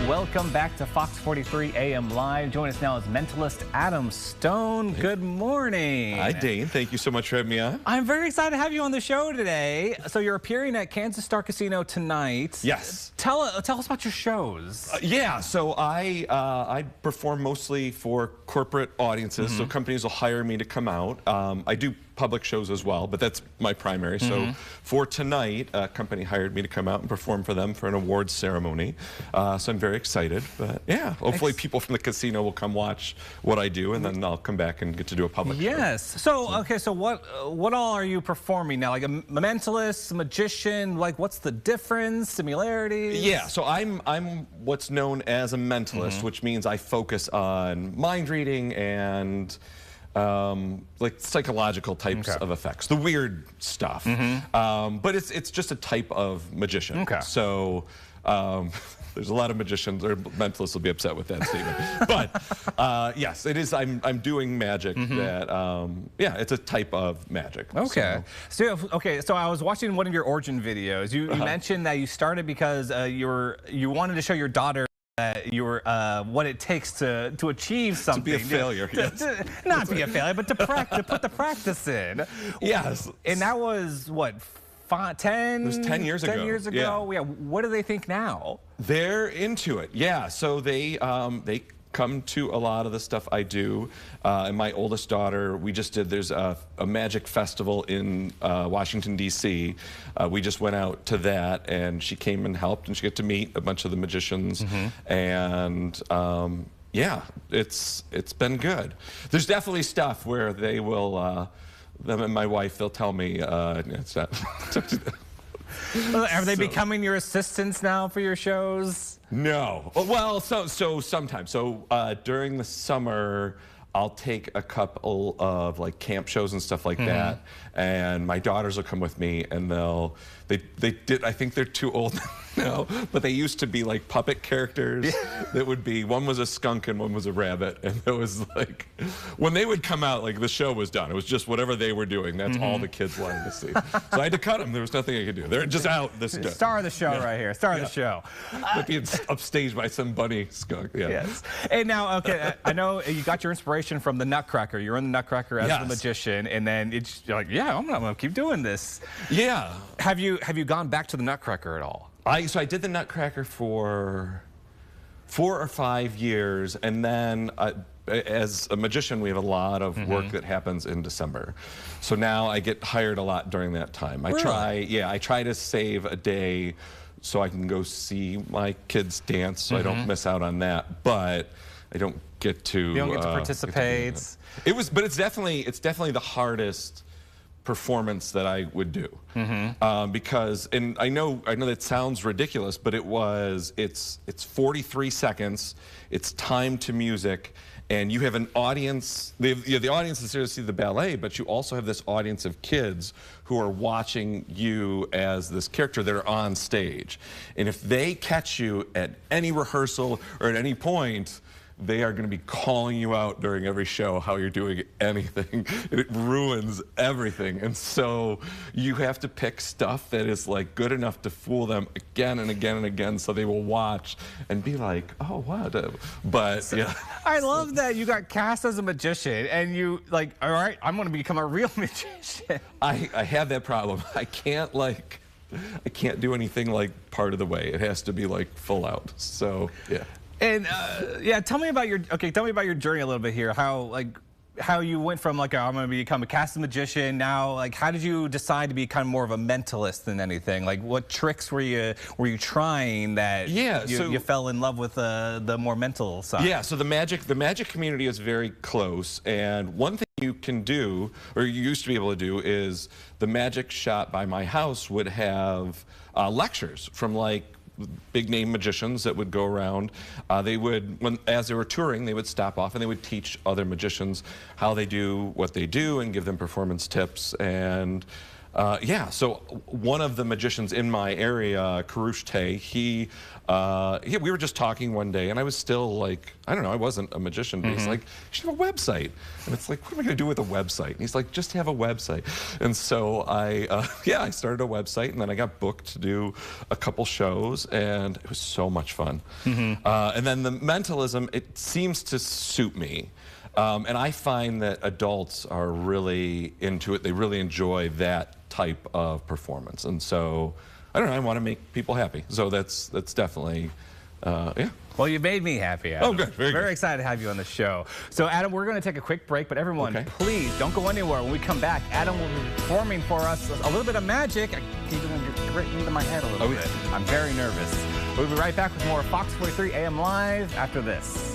welcome back to Fox 43 AM Live. Join us now is mentalist Adam Stone. Good morning. Hi, Dane. Thank you so much for having me on. I'm very excited to have you on the show today. So you're appearing at Kansas Star Casino tonight. Yes. Tell us about your shows. Yeah, so I perform mostly for corporate audiences, so companies will hire me to come out. I do public shows as well, but that's my primary. So for tonight, a company hired me to come out and perform for them for an awards ceremony. So I'm very excited. But yeah, hopefully people from the casino will come watch what I do, and then I'll come back and get to do a public show. Yes. So okay, so what all are you performing now? Like a mentalist, a magician? Like what's the difference? Similarities? Yeah. So I'm what's known as a mentalist, which means I focus on mind reading and like psychological types of effects, the weird stuff. But it's just a type of magician. Okay. So there's a lot of magicians or mentalists will be upset with that statement. But yes, it is. I'm doing magic that yeah, it's a type of magic. Okay. So I was watching one of your origin videos. You mentioned that you started because you wanted to show your daughter you were what it takes to achieve something. To be a failure, yes. Not be a failure, but to put the practice in. Yes. And that was what, 10? It was 10 years ago. 10 years ago. Yeah. What do they think now? They're into it. Yeah. So they come to a lot of the stuff I do. And my oldest daughter, we just did, there's a magic festival in Washington, D.C. We just went out to that, and she came and helped, and she got to meet a bunch of the magicians. And yeah, it's been good. There's definitely stuff where they will, them and my wife, they'll tell me, it's not. Are they becoming your assistants now for your shows? No. Well, so sometimes. So during the summer, I'll take a couple of like camp shows and stuff like that, and my daughters will come with me, and they did. I think they're too old now, but they used to be like puppet characters. That would be, one was a skunk and one was a rabbit, and it was like when they would come out, like the show was done. It was just whatever they were doing. That's all the kids wanted to see. So I had to cut them. There was nothing I could do. They're just out. This is star of the show right here. Star of the show. But being upstaged by some bunny skunk. Yeah. Yes. And now, okay, I know you got your inspiration from the Nutcracker. You're in the Nutcracker as the magician, and then you're like, yeah, I'm gonna keep doing this. Yeah. Have you gone back to the Nutcracker at all? So I did the Nutcracker for 4 or 5 years, and then as a magician, we have a lot of work that happens in December. So now I get hired a lot during that time. I try to save a day so I can go see my kids dance, so I don't miss out on that. But I don't get to. You don't get to participate. But it's definitely the hardest performance that I would do, because, and I know that sounds ridiculous, but it's 43 seconds, it's time to music, and you have an audience. The audience is there to see the ballet, but you also have this audience of kids who are watching you as this character that are on stage, and if they catch you at any rehearsal or at any point, they are going to be calling you out during every show how you're doing anything. It ruins everything. And so you have to pick stuff that is like good enough to fool them again and again and again, so they will watch and be like, oh, wow. But yeah. I love that you got cast as a magician and you like, all right, I'm going to become a real magician. I have that problem. I can't do anything like part of the way. It has to be like full out. So yeah. And yeah, tell me about your journey a little bit here. How you went from like, I'm going to become a cast magician. Now, like, how did you decide to be kind of more of a mentalist than anything? Like, what tricks were you trying that you fell in love with the more mental side? Yeah. So the magic community is very close, and one thing you can do, or you used to be able to do, is the magic shop by my house would have lectures from like big name magicians that would go around. They would, as they were touring, they would stop off and they would teach other magicians how they do what they do and give them performance tips. And Yeah, so one of the magicians in my area, Karush Tay, we were just talking one day, and I was still like, I don't know, I wasn't a magician, but he's like, you should have a website. And it's like, what am I going to do with a website? And he's like, just have a website. And so I started a website, and then I got booked to do a couple shows, and it was so much fun. And then the mentalism, it seems to suit me. And I find that adults are really into it. They really enjoy that type of performance. And so, I don't know, I want to make people happy. So that's definitely, yeah. Well, you made me happy, Adam. Oh, good. Very good. excited to have you on the show. So, Adam, we're going to take a quick break, but everyone, please don't go anywhere. When we come back, Adam will be performing for us a little bit of magic. I keep it written into my head a little bit. I'm very nervous. We'll be right back with more Fox 43 AM Live after this.